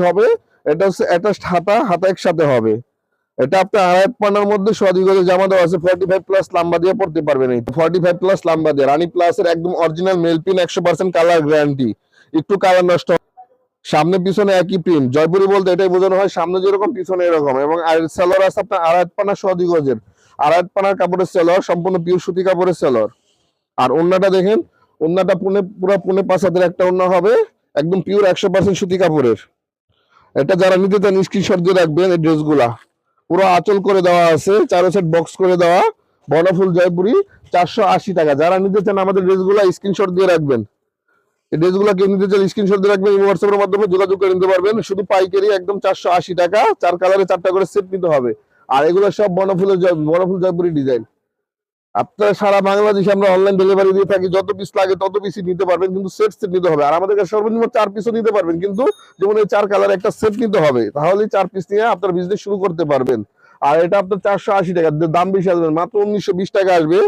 হবে। এটা হচ্ছে অ্যাটাচড হাতা, হাতা একসাথে হবে। এটা আপনার আড়াই পানার মধ্যে সোয়াদি গজের জামা দেওয়া আছে, 45 প্লাস লম্বা দিয়ে পড়তে পারবেন। এই 45 প্লাস লম্বা দিয়ে রানী প্লাসের একদম অরিজিনাল মেল পিন, 100% কালার গ্যারান্টি। একটু কালার নষ্ট, সামনে পিছনে একই প্রিন্ট। জয়পুরি বলতে এটাই বোঝানো হয়, সামনে যেরকম পিছনে এরকম। এবং সেলর আছে আপনার আড়াই পানা সোয়াদি গজের, আড়াই পানার কাপড়ের সেলর, সম্পূর্ণ পিওর সুতি কাপড়ের সেলর। আর ওন্নাটা দেখেন, ওন্নাটা পুরো পুনে 5 হাতের একটা ওন্না হবে, একদম পিওর 100% সুতি কাপড়ের। এটা যারা নিতে চান স্ক্রিনশট দিয়ে রাখবেন। এই ড্রেসগুলা পুরো আঁচল করে দেওয়া আছে, চারো সেট বক্স করে দেওয়া, বনফুল জয়পুরি, 480 টাকা। যারা নিতে চান আমাদের ড্রেসগুলা স্ক্রিনশট দিয়ে রাখবেন। এই ড্রেসগুলা কেউ নিতে চান স্ক্রিনশট দিয়ে রাখবেন, হোয়াটসঅ্যাপের মাধ্যমে যোগাযোগ করে নিতে পারবেন। শুধু পাইকারি একদম 480 টাকা, 4 কালারে 4টা করে সেট নিতে হবে। আর এগুলো সব বনফুল জয়পুরি ডিজাইন। আপনারা সারা বাংলাদেশে আমরা অনলাইন ডেলিভারি দিয়ে থাকি, যত পিস লাগে তত পিসই নিতে পারবেন, কিন্তু সেট সেট নিতে হবে। আর আমাদের কাছে সর্বনিম্ন 4 পিসও নিতে পারবেন, কিন্তু যেমন এই 4 কালার একটা সেট নিতে হবে, তাহলে 4 পিস নিয়ে আপনার বিজনেস শুরু করতে পারবেন। আর এটা আপনার 480 টাকা, দাম বেশি আসবে, মাত্র 1920 টাকা আসবে।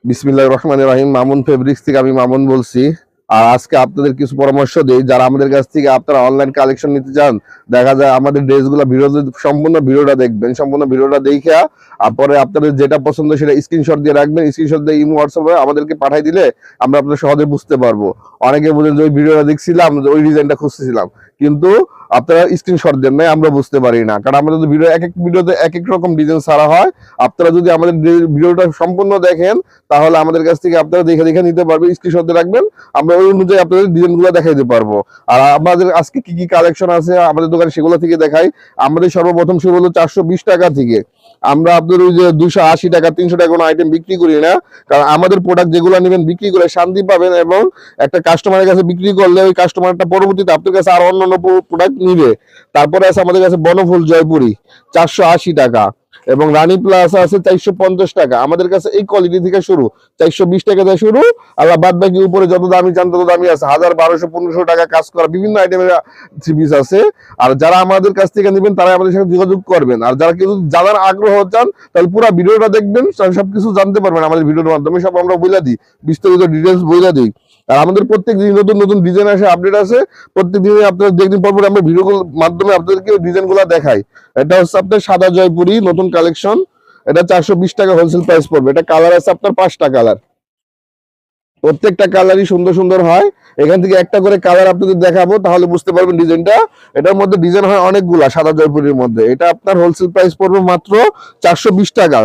বিসমিল্লাহির রহমানির রহিম, মামুন ফেব্রিক্স থেকে আমি মামুন বলছি। আর আজকে আপনাদের কিছু পরামর্শ দেই, যারা আমাদের কাছ থেকে আপনারা অনলাইন কালেকশন নিতে চান। দেখা যায় আমাদের ড্রেসগুলো ভিডিওতে, সম্পূর্ণ ভিডিওটা দেখবেন, সম্পূর্ণ ভিডিওটা দেখে তারপরে আপনাদের যেটা পছন্দ সেটা স্ক্রিনশট দিয়ে রাখবেন। স্ক্রিনশট দিয়ে ইমো হোয়াটসঅ্যাপে আমাদেরকে পাঠিয়ে দিলে আমরা আপনাদের সহজে বুঝতে পারবো। অনেকে বলেন যে ওই ভিডিওটা দেখছিলাম, ওই ডিজাইনটা খুঁজতেছিলাম, কিন্তু আপনারা স্ক্রিনশট দেন নাই, আমরা বুঝতে পারি না। কারণ আমাদের ভিডিও এক এক ভিডিওতে এক এক রকম ডিজাইন ছাড়া হয়। আপনারা যদি আমাদের ভিডিওটা সম্পূর্ণ দেখেন, তাহলে আমাদের কাছ থেকে আপনারা দেখে দেখে নিতে পারবেন, স্ক্রিনশট দিয়ে রাখবেন, আমরা ওই অনুযায়ী আপনাদের ডিজাইনগুলো দেখাইতে পারবো। আর আমাদের আজকে কি কি কালেকশন আছে আমাদের দোকানে সেগুলো থেকে দেখাই। আমাদের সর্বপ্রথম শুরু হলো 420 টাকা থেকে। আমরা আপনাদের ওই যে 280 টাকা 300 টাকা কোনো আইটেম বিক্রি করি না। কারণ আমাদের প্রোডাক্ট যেগুলো নেবেন বিক্রি করে শান্তি পাবেন, এবং একটা কাস্টমারের কাছে বিক্রি করলে ওই কাস্টমারটা পরবর্তীতে আপনার কাছে আর অন্য প্রোডাক্ট নিবে। তারপরে আছে আমাদের কাছে বনফুল জয়পুরি 480 টাকা, এবং রানী প্লাস আছে 450 টাকা। আমাদের কাছে এই কোয়ালিটি থেকে শুরু, 420 টাকা থেকে শুরু। আল্লাহ বাদ বাকি উপরে যত দামি চান তত দামি আছে, 1000, 1200, 1500 টাকা কাজ করা বিভিন্ন আইটেমের থ্রি পিস আছে। আর যারা আমাদের কাছ থেকে নেবেন তারা আমাদের সাথে যোগাযোগ করবেন। আর যারা কেউ জানার আগ্রহ চান, তাহলে পুরো ভিডিওটা দেখবেন, সবকিছু জানতে পারবেন আমাদের ভিডিওর মাধ্যমে। সব আমরা বইলা দিই, বিস্তারিত ডিটেলস বইলা দিই। আর আমাদের প্রত্যেক দিন নতুন নতুন ডিজাইন আসে, আপডেট আছে। প্রত্যেক দিনে আপনারা দেখদিন পর পর আমরা ভিডিওর মাধ্যমে আপনাদেরকে ডিজাইন গুলা দেখাই। এটা হচ্ছে আপনার সাদা জয়পুরি নতুন কালেকশন, এটা 420 টাকা হোলসেল প্রাইস পড়বে। এটা কালার আছে আপনার 5টা কালার, প্রত্যেকটা কালারই সুন্দর সুন্দর হয়। এখান থেকে একটা করে কালার আপনাদের দেখাবো, তাহলে বুঝতে পারবেন ডিজাইনটা। এটার মধ্যে ডিজাইন হয় অনেকগুলা সাদা জয়পুরির মধ্যে। এটা আপনার হোলসেল প্রাইস পড়বে মাত্র 420 টাকা,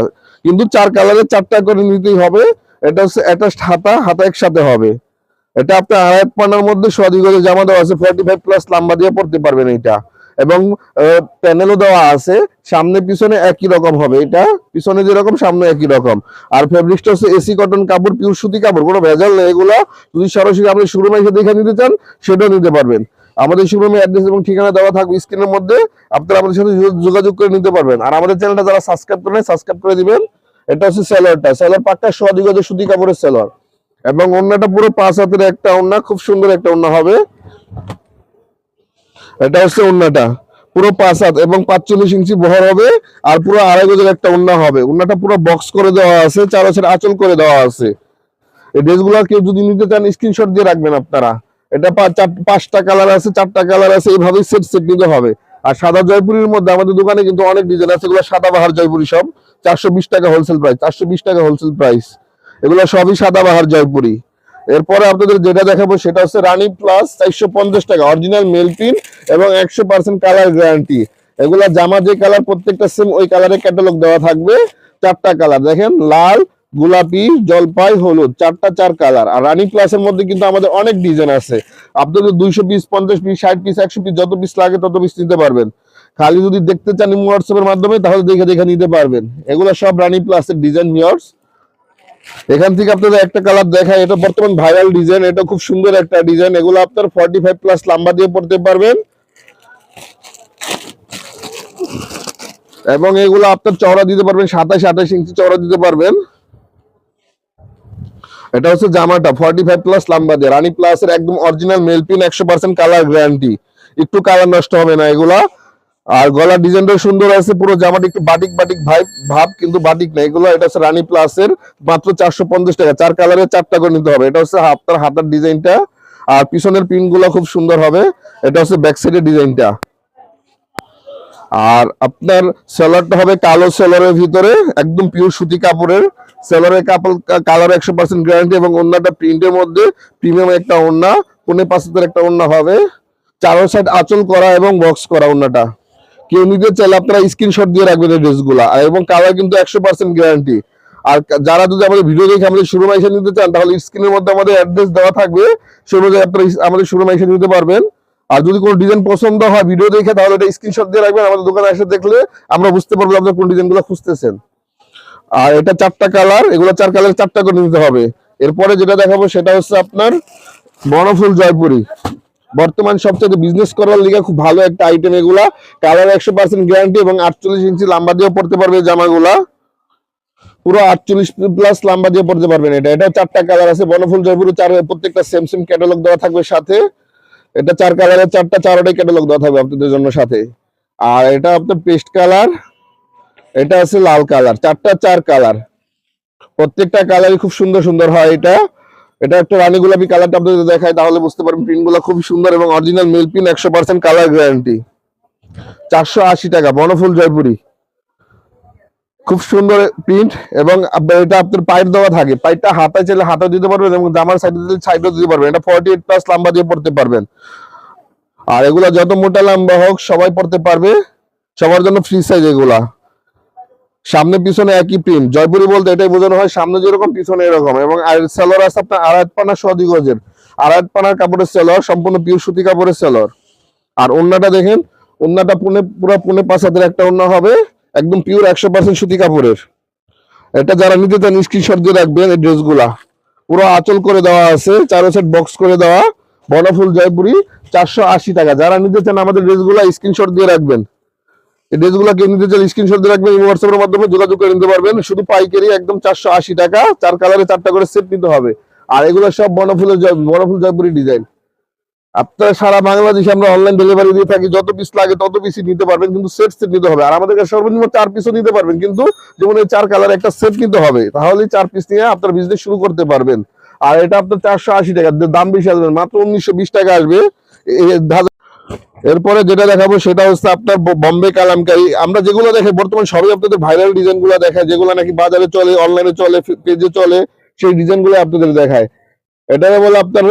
কিন্তু 4 কালারের 4টা করে নিতেই হবে। এটা হচ্ছে অ্যাটাচড হাতা, হাতা একসাথে হবে। এটা আপনার আড়াই পানার মধ্যে সোয়াদি গজের জামা দেওয়া আছে, 45 প্লাস লম্বা দিয়ে পড়তে পারবেন এটা। এবং প্যানেলও দেওয়া আছে, সামনে পিছনে একই রকম হবে। এটা পিছনে যেরকম সামনে একই রকম। আর ফেব্রিক্সটা হচ্ছে এসি কটন কাপড়, পিওর সুতি কাপড়, কোনো ভেজাল নেই। এগুলা যদি সরাসরি আপনি শোরুমে এসে দেখে নিতে চান সেটাও নিতে পারবেন। আমাদের শোরুমে অ্যাড্রেস এবং ঠিকানা দেওয়া থাকবে স্ক্রিনের মধ্যে, আপনারা আমাদের সাথে যোগাযোগ করে নিতে পারবেন। আর আমাদের চ্যানেলটা যারা সাবস্ক্রাইব করেন, সাবস্ক্রাইব করে দিবেন। এটা হচ্ছে সেলরটা, সেলর পাক্কা সোয়াদি গজের সুতি কাপড়ের সেলর। এবং ওন্নাটা পুরো 5 হাতের একটা ওন্না, খুব সুন্দর একটা ওন্না হবে। এটা হচ্ছে ওন্নাটা পুরো 5 হাত এবং 45 ইঞ্চি বহর হবে। আর পুরো আড়াই গজের একটা ওন্না হবে। ওন্নাটা পুরো বক্স করে দেওয়া আছে, 4 হাতের আঁচল করে দেওয়া আছে। এই ড্রেসগুলো কেউ যদি নিতে চান স্ক্রিনশট দিয়ে রাখবেন আপনারা। এটা 5টা কালার আছে, 4টা কালার আছে, এইভাবেই সেট সেট নিতে হবে। আর সাদা জয়পুরির মধ্যে আমাদের দোকানে কিন্তু অনেক ডিজাইন আছে, এগুলো সাদা বাহার জয়পুরি সব। 420 টাকা হোলসেল প্রাইস, 420 টাকা হোলসেল প্রাইস। এগুলো সবই সাদা বাহার জয়পুরি। এরপরে আপনাদের যেটা দেখাবো সেটা হচ্ছে রানী প্লাস, 450 টাকা, অরিজিনাল মেল পিন এবং 100% কালার গ্যারান্টি। এগুলা জামা যে কালার প্রত্যেকটা সেম ওই কালারের ক্যাটালগ দেওয়া থাকবে। 4টা কালার দেখেন, লাল, গোলাপি, জলপাই, হলুদ, 4 কালার। আর রানী প্লাসের মধ্যে কিন্তু আমাদের অনেক ডিজাইন আছে। আপনাদের 200 পিস, 50 পিস, 60 পিস, 100 পিস, যত পিস লাগে তত পিস নিতে পারবেন। খালি যদি দেখতে চান হোয়াটসঅ্যাপের মাধ্যমে, তাহলে দেখে দেখে নিতে পারবেন। এগুলো সব রানী প্লাসের ডিজাইন ভিউয়ার্স। এখান থেকে আপনাদের একটা কালার দেখায়, এটা বর্তমান ভাইরাল ডিজাইন, এটা খুব সুন্দর একটা ডিজাইন। এগুলো আপনার 45 প্লাস লম্বা দিয়ে পড়তে পারবেন, এবং এগুলো আপনার চওড়া দিতে পারবেন 27-28 ইঞ্চি চওড়া দিতে পারবেন। এটা হচ্ছে জামাটা 45 প্লাস লম্বা দিয়ে রানী প্লাসের একদম অরিজিনাল মেল পিন, 100% কালার গ্যারান্টি। একটু কালার নষ্ট হবে না এগুলা। আর গলার ডিজাইনটাও সুন্দর আছে, পুরো জামাটা একটু বাটিক বাটিক ভাব, কিন্তু বাটিক না এগুলো। এটা হচ্ছে রানী প্লাসের মাত্র 450 টাকা, 4 কালারের 4টা করে নিতে হবে। এটা হচ্ছে আপনার হাতার ডিজাইনটা। আর পিছনের প্রিন্ট গুলো খুব সুন্দর হবে। এটা হচ্ছে ব্যাক সাইডের ডিজাইনটা। আর আপনার সেলরটা হবে কালো সেলরের ভিতরে একদম পিওর সুতি কাপড়ের। সেলরের কাপড় কালার 100% গ্যারান্টি এবং ওন্নাটা প্রিন্টের মধ্যে প্রিমিয়াম একটা ওন্না, 5.5 একটা ওন্না হবে। চারো সাইড আঁচল করা এবং বক্স করা ওন্নাটা। কেউ নিতে চাইলে আপনারা স্ক্রিনশট দিয়ে রাখবেন এই ড্রেসগুলা, এবং কালার কিন্তু 100% গ্যারান্টি। আর যারা যদি আমাদের ভিডিও দেখে আমাদের শোরুমে এসে নিতে চান, তাহলে স্ক্রিনের মধ্যে আমাদের অ্যাড্রেস দেওয়া থাকবে, সেই অনুযায়ী আপনারা আমাদের শোরুমে এসে নিতে পারবেন। আর যদি কোনো ডিজাইন পছন্দ হয় ভিডিও দেখে, তাহলে এটা স্ক্রিনশট দিয়ে রাখবেন, আমাদের দোকানে এসে দেখলে আমরা বুঝতে পারবো আপনারা কোন ডিজাইনগুলো খুঁজতেছেন। আর এটা 4টা কালার, এগুলো 4 কালার 4টা করে নিতে হবে। এরপরে যেটা দেখাবো সেটা হচ্ছে আপনার বনফুল জয়পুরি। বর্তমান সবচেয়ে বিজনেস করার লিগে খুব ভালো একটা আইটেম এগুলা। কালার 100% গ্যারান্টি এবং 48 ইঞ্চি লম্বা দিয়ে পড়তে পারবে জামাগুলা, পুরো 48+ লম্বা দিয়ে পড়তে পারবেন। এটা 4টা কালার আছে বনফুল জয়পুরি, প্রত্যেকটা সেম সেম ক্যাটালগ দেওয়া থাকবে সাথে। এটা 4 কালারের 4টাই ক্যাটালগ দেওয়া থাকবে আপনাদের জন্য সাথে। আর এটা আপনার পেস্ট কালার, এটা আছে লাল কালার, 4 কালার, প্রত্যেকটা কালারই খুব সুন্দর সুন্দর হয়। এটা একটা রানী গোলাপি কালারটা আপনাদের দেখায়, তাহলে বুঝতে পারবেন প্রিন্টগুলো খুব সুন্দর এবং অরিজিনাল মেল পিন 100% কালার গ্যারান্টি। 480 টাকা বনফুল জয়পুরি, খুব সুন্দর প্রিন্ট। এবং এটা আপনার পাইপ দেওয়া থাকে, পাইপটা হাতায় চাইলে হাতা দিতে পারবেন এবং জামার সাইডে দিলে সাইডও দিতে পারবেন। এটা 48+ লম্বা দিয়ে পড়তে পারবেন। আর এগুলা যত মোটা লম্বা হোক সবাই পড়তে পারবে, সবার জন্য ফ্রি সাইজ এগুলা। সামনে পিছনে একই প্রিন্ট, জয়পুরি বলতে এটাই বোঝানো হয়, সামনে যেরকম পিছনে এরকম। এবং সেলর আছে আপনার 2.5 পানা সদি গজের, 2.5 পানার কাপড়ের সেলর, সম্পূর্ণ পিওর সুতি কাপড়ের সেলর। আর ওন্নাটা দেখেন, ওন্নাটা পুরো 5.5 একটা ওন্না হবে, একদম পিওর 100% সুতি কাপড়ের। এটা যারা নিতে চান স্ক্রিনশট দিয়ে রাখবেন। এই ড্রেসগুলা পুরো আঁচল করে দেওয়া আছে, চারো সেট বক্স করে দেওয়া, বনফুল জয়পুরি, 480 টাকা। যারা নিতে চান আমাদের ড্রেসগুলা স্ক্রিনশট দিয়ে রাখবেন। এই ড্রেসগুলো কেউ নিতে চাইলে স্ক্রিনশট দিয়ে রাখবেন, হোয়াটসঅ্যাপের মাধ্যমে যোগাযোগ করে নিতে পারবেন। শুধু পাইকারি একদম 480 টাকা, 4 কালারে 4টা করে সেট নিতে হবে। আর এগুলো সব বনফুল জয়পুরি ডিজাইন। আপনারা সারা বাংলাদেশে আমরা অনলাইন ডেলিভারি দিয়ে থাকি, যত পিস লাগে তত পিসই নিতে পারবেন, কিন্তু সেট নিতে হবে। আর আমাদের কাছে সর্বনিম্ন 4 পিসও নিতে পারবেন, কিন্তু যেমন এই 4 কালার একটা সেট নিতে হবে, তাহলে 4 পিস নিয়ে আপনার বিজনেস শুরু করতে পারবেন। আর এটা আপনার 480 টাকা, দাম বেশি আসবে, মাত্র 1920 টাকা আসবে। এরপরে যেটা দেখাবো সেটা হচ্ছে আপনার বোম্বে কালামকারী। আমরা যেগুলো দেখাই বর্তমান সবই আপনাদের ভাইরাল ডিজাইন গুলো দেখায়, যেগুলো নাকি বাজারে চলে, অনলাইনে চলে, পেজে চলে, সেই ডিজাইন গুলো আপনাদের দেখায়। এটা বলে আপনার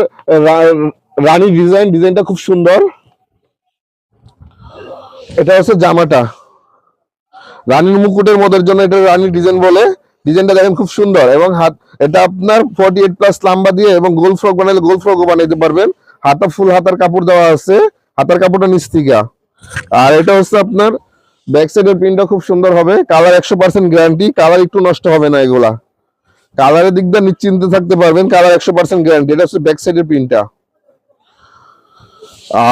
রানী ডিজাইন, ডিজাইনটা খুব সুন্দর। এটা হচ্ছে জামাটা রানীর মুকুটের মধ্যে জন্য এটা রানী ডিজাইন বলে। ডিজাইনটা দেখেন খুব সুন্দর, এবং হাত এটা আপনার 48+ লম্বা দিয়ে, এবং গোল ফ্রক বানাইলে গোল ফ্রকও বানাইতে পারবেন। হাতা ফুল হাতার কাপড় দেওয়া আছে, হাতার কাপড়টা নিচ থেকে। আর এটা হচ্ছে আপনার ব্যাক সাইডের প্রিন্টটা খুব সুন্দর হবে, কালার 100% গ্যারান্টি, কালার একটু নষ্ট হবে না। এগুলা কালারের দিক দিয়ে নিশ্চিন্তে থাকতে পারবেন, কালার 100% গ্যারান্টি। এটা হচ্ছে ব্যাক সাইডের প্রিন্টটা।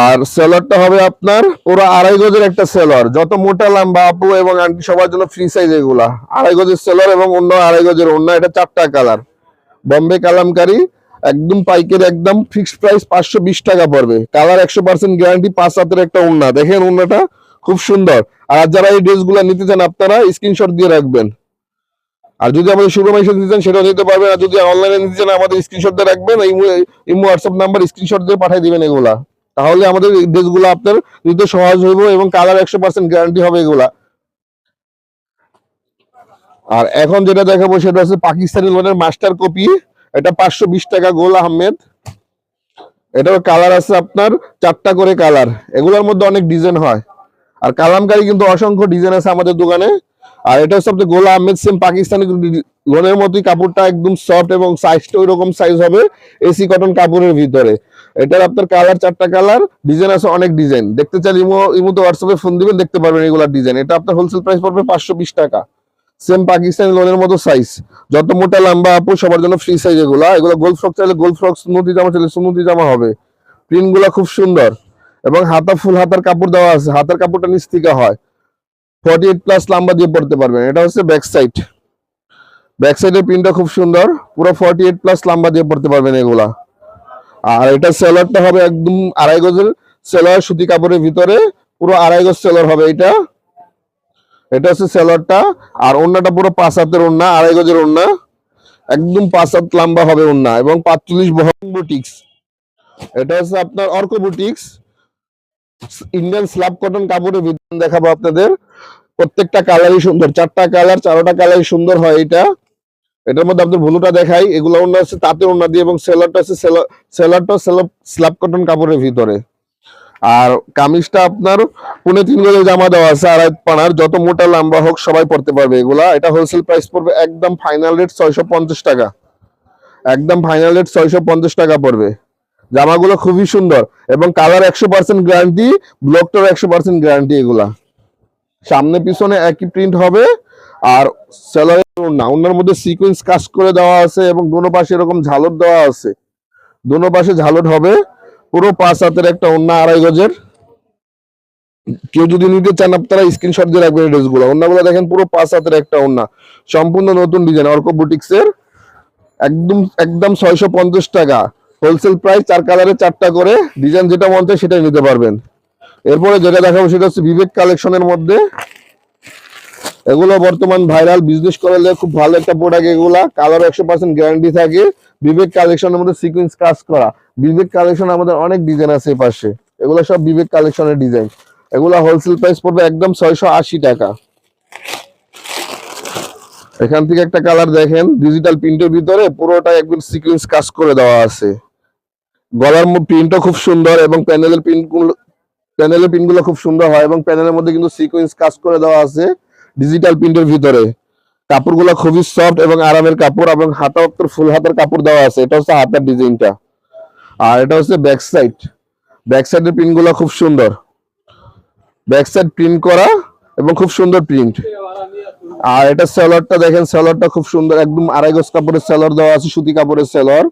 আর সেলরটা হবে আপনার পুরো 2.5 গজের একটা সেলর, যত মোটা লম্বা আপু এবং আন্টি সবার জন্য ফ্রি সাইজ এগুলা। 2.5 গজের সেলর এবং অন্য 2.5 গজের ওন্না। এটা 4টা কালার, বোম্বে কালামকারী, একদম পাইকারি, একদম ফিক্সড প্রাইস 520 টাকা পড়বে। কালার 100% গ্যারান্টি, 5 হাতের একটা ওন্না। দেখেন ওন্নাটা খুব সুন্দর। আর যারা এই ড্রেসগুলো নিতে চান আপনারা স্ক্রিনশট দিয়ে রাখবেন। আর যদি আমাদের শোরুমে এসে নিতে চান সেটাও নিতে পারবেন। আর যদি অনলাইনে নিতে চান আমাদের স্ক্রিনশট দিয়ে রাখবেন, ইমো হোয়াটসঅ্যাপ নাম্বার স্ক্রিনশট দিয়ে পাঠিয়ে দিবেন এগুলা, তাহলে আমাদের এই ড্রেসগুলো আপনার নিতে সহজ হইব, এবং কালার 100% গ্যারান্টি হবে এগুলা। আর এখন যেটা দেখাবো সেটা হচ্ছে পাকিস্তানি লোনের মাস্টার কপি। এটা 520 টাকা, গোল আহমেদ। এটার কালার আছে আপনার 4টা করে কালার, এগুলোর মধ্যে অনেক ডিজাইন হয়। আর কালামকারী কিন্তু অসংখ্য ডিজাইন আছে আমাদের দোকানে। আর এটা হচ্ছে আপনার গোলা আহমেদ, সেম পাকিস্তানি লোনের মতোই, কাপড়টা একদম সফট এবং সাইজটা ওই রকম সাইজ হবে, এসি কটন কাপড়ের ভিতরে। এটার আপনার কালার 4টা কালার, ডিজাইন আছে অনেক ডিজাইন। দেখতে চাইলে ইমোতে হোয়াটসঅ্যাপে ফোন দিবেন, দেখতে পারবেন এগুলার ডিজাইন। এটা আপনার হোলসেল প্রাইস পড়বে 520 টাকা, সেম পাকিস্তানি লোনের মতো সাইজ, যত মোটা লম্বা আপু সবার জন্য ফ্রি সাইজ এগুলা। এগুলো গোল ফ্রক চাইলে গোল ফ্রক, সুন্নতি জামা চাইলে সুন্নতি জামা হবে। প্রিন্ট গুলা খুব সুন্দর, এবং হাতা ফুল হাতার কাপড় দেওয়া আছে, হাতার কাপড়টা নিচ থেকে হয়, 48+ লম্বা দিয়ে পড়তে পারবেন। এটা হচ্ছে ব্যাক সাইড, ব্যাক সাইডের প্রিন্টটা খুব সুন্দর, পুরো 48+ লম্বা দিয়ে পড়তে পারবেন এগুলা। আর এটা সেলরটা হবে একদম 2.5 গজের সেলর, সুতি কাপড়ের ভিতরে, পুরো 2.5 গজ সেলর হবে এটা। এটা হচ্ছে সেলরটা। আর ওন্নাটা পুরো 5 হাতের ওন্না, 2.5 গজের ওন্না, একদম 5 হাত লম্বা হবে ওন্না, এবং 45 বহর বুটিক্স। এটা হচ্ছে আপনার Arka boutiques Indian slub cotton কাপড়ের ভিতরে দেখাবো আপনাদের। প্রত্যেকটা কালারই সুন্দর, 4টা কালার 4টা কালারই সুন্দর হয়। এটার মধ্যে আপনার ভুলুটা দেখাই, এগুলো ওন্না আছে তাঁতের ওন্না দিয়ে এবং সেলারটা আছে সেলারটা স্ল্যাব কটন কাপড়ের ভিতরে। আর কামিজটা আপনার 3.5 গজের জামা দেওয়া আছে, আড়াই পানার, যত মোটা লম্বা হোক সবাই পড়তে পারবে এগুলা। এটা হোলসেল প্রাইস পড়বে একদম ফাইনাল রেট 650 টাকা, একদম ফাইনাল রেট 650 টাকা পড়বে। জামাগুলো খুবই সুন্দর এবং কালার 100% গ্যারান্টি, ব্লকটার 100% গ্যারান্টি। এগুলা সামনে পিছনে একই প্রিন্ট হবে। আর সেলারের ওন্নার মধ্যে সিকোয়েন্স কাজ করে দেওয়া আছে এবং দোনো পাশে এরকম ঝালর দেওয়া আছে, দোনো পাশে ঝালর হবে। পুরো 5 হাতের একটা ওন্না, আড়াই গজের। কেউ যদি নিতে চান আপনারা স্ক্রিনশট দিয়ে রাখবেন ড্রেসগুলো। ওন্নাগুলো দেখেন পুরো 5 হাতের একটা ওন্না, সম্পূর্ণ নতুন ডিজাইন, অর্ক বুটিক্স এর। একদম একদম 650 টাকা হোলসেল প্রাইস। 4 কালারে 4টা করে ডিজাইন, যেটা মন চায় সেটাই নিতে পারবেন। এরপরে যেটা দেখাবো সেটা হচ্ছে বিবেক কালেকশনের মধ্যে। এগুলো বর্তমান ভাইরাল, বিজনেস করলে খুব ভালো একটা প্রোডাক্ট। এগুলা কালার 100% গ্যারান্টি থাকে। বিবেক কালেকশনের মধ্যে সিকোয়েন্স কাজ করা। বিবেক কালেকশন আমাদের অনেক ডিজাইন আছে এই পাশে, এগুলো সব বিবেক কালেকশনের ডিজাইন। এগুলা হোলসেল প্রাইস পড়বে একদম 680 টাকা। এখান থেকে একটা কালার দেখেন, ডিজিটাল প্রিন্টের ভিতরে পুরোটা একদম সিকোয়েন্স কাজ করে দেওয়া আছে। গলার প্রিন্টও খুব সুন্দর এবং প্যানেলের প্রিন্টগুলো খুব সুন্দর হয় এবং প্যানেলের মধ্যে কিন্তু সিকোয়েন্স কাজ করে দেওয়া আছে ডিজিটাল প্রিন্টের ভিতরে। কাপড়গুলো খুবই সফট এবং আরামের কাপড় এবং হাতা ফুল হাতার কাপড় দেওয়া আছে। এটা হচ্ছে হাতার ডিজাইনটা। আর এটা হচ্ছে ব্যাক সাইড, ব্যাক সাইডের প্রিন্টগুলো খুব সুন্দর, ব্যাক সাইড প্রিন্ট করা এবং খুব সুন্দর প্রিন্ট। আর এটা সেলরটা দেখেন, সেলরটা খুব সুন্দর, একদম আড়াই গজ কাপড়ের সেলর দেওয়া আছে, সুতি কাপড়ের সেলর।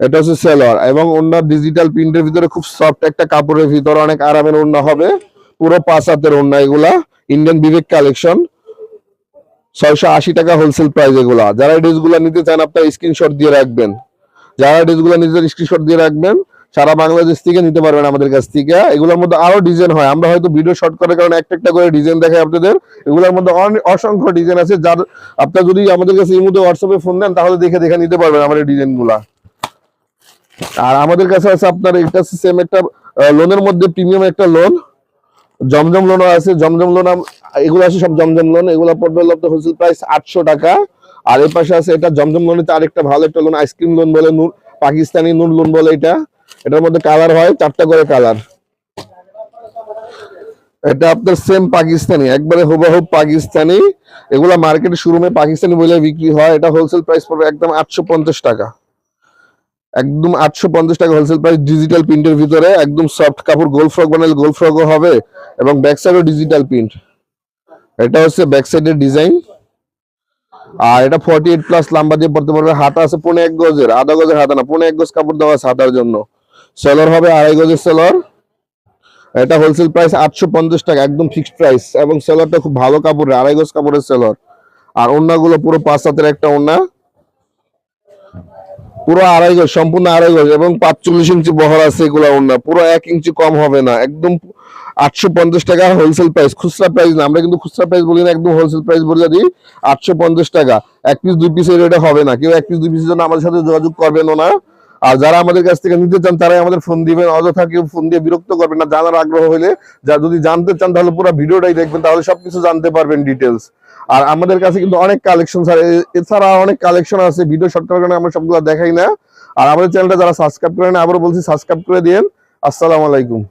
এটা হচ্ছে সেলর এবং ওন্নার ডিজিটাল প্রিন্টের ভিতরে খুব সফট একটা কাপড়ের ভিতরে অনেক আরামের ওন্না হবে। পুরো 5 হাতের ওন্না এগুলা, ইন্ডিয়ান বিবেক কালেকশন। 680 টাকা হোলসেল প্রাইস এগুলা। যারা এই ড্রেসগুলো নিতে চান আপনারা স্ক্রিনশট দিয়ে রাখবেন, যারা ড্রেসগুলো নিজের স্ক্রিনশট দিয়ে রাখবেন। সারা বাংলাদেশ থেকে নিতে পারবেন আমাদের কাছ থেকে। এগুলোর মধ্যে আরো ডিজাইন হয়, আমরা হয়তো ভিডিও শর্ট করার কারণে একটা একটা করে ডিজাইন দেখাই আপনাদের। এগুলোর মধ্যে অসংখ্য ডিজাইন আছে, যার আপনারা যদি আমাদের কাছে এই মুহূর্তে হোয়াটসঅ্যাপে ফোন দেন তাহলে দেখে দেখে নিতে পারবেন আমাদের ডিজাইন গুলা। আর আমাদের কাছে আছে আপনার এটা সেম একটা লোনের মধ্যে প্রিমিয়াম একটা লোন, জমজম লোনও আছে। জমজম লোন এগুলো আছে সব জমজম লোন। এগুলো পড়বে হোলসেল প্রাইস 800 টাকা। আর এই পাশে আছে এটা জমজম লোনের আরেকটা ভালো একটা লোন, আইসক্রিম লোন বলে, নূর পাকিস্তানি নূর লোন বলে। এটার মধ্যে কালার হয় 4টা করে কালার। এটা আপনার সেম পাকিস্তানি, একবারে হুবহু পাকিস্তানি। এগুলা মার্কেটে শোরুমে পাকিস্তানি বলে বিক্রি হয়। এটা হোলসেল প্রাইস পড়বে একদম 850 টাকা, একদম 850 টাকা হোলসেল প্রাইস। ডিজিটাল প্রিন্টের ভিতরে একদম সফট কাপড়, গোল ফ্রক বানালে গোল ফ্রকও হবে এবং ব্যাক সাইডও ডিজিটাল প্রিন্ট। এটা হচ্ছে ব্যাক সাইডের ডিজাইন। আর এটা 48 প্লাস লম্বা দিয়ে পড়তে পারবে। হাতা আছে 1.5 গজের, আধা গজের হাতা না, 1.5 গজ কাপড় দেওয়া আছে হাতার জন্য। সেলর হবে আড়াই গজের সেলর। এটা হোলসেল প্রাইস 850 টাকা, একদম ফিক্সড প্রাইস। এবং সেলরটা খুব ভালো কাপড়ের, আড়াই গজ কাপড়ের সেলর। আর ওন্নাগুলো পুরো 5 হাতের একটা ওন্না, পুরো আড়াই গজ, সম্পূর্ণ আড়াই গজ এবং 45 ইঞ্চি বহর আছে। এগুলো ওন্না পুরো 1 ইঞ্চি কম হবে না, একদম 850 টাকা হোলসেল প্রাইস। খুচরা প্রাইস না, আমরা কিন্তু খুচরা প্রাইস বলি না, একদম হোলসেল প্রাইস বলে দিই 850 টাকা। 1 পিস 2 পিস এটা হবে না, কেউ 1 পিস 2 পিসের জন্য আমাদের সাথে যোগাযোগ করবেন না। আর যারা আমাদের কাছ থেকে নিতে চান তারাই আমাদের ফোন দিবেন, অযথা কেউ ফোন দিয়ে বিরক্ত করবেন না। জানার আগ্রহ হলে, যা যদি জানতে চান তাহলে পুরো ভিডিওটাই দেখবেন, তাহলে সবকিছু জানতে পারবেন ডিটেলস। আর আমাদের কাছে কিন্তু অনেক কালেকশন, এছাড়া অনেক কালেকশন আছে, ভিডিও শর্ট করার কারণে আমরা সবগুলো দেখাই না। আর আমাদের চ্যানেলটা যারা সাবস্ক্রাইব করেন, আবারও বলছি সাবস্ক্রাইব করে দিন। আসসালামু আলাইকুম।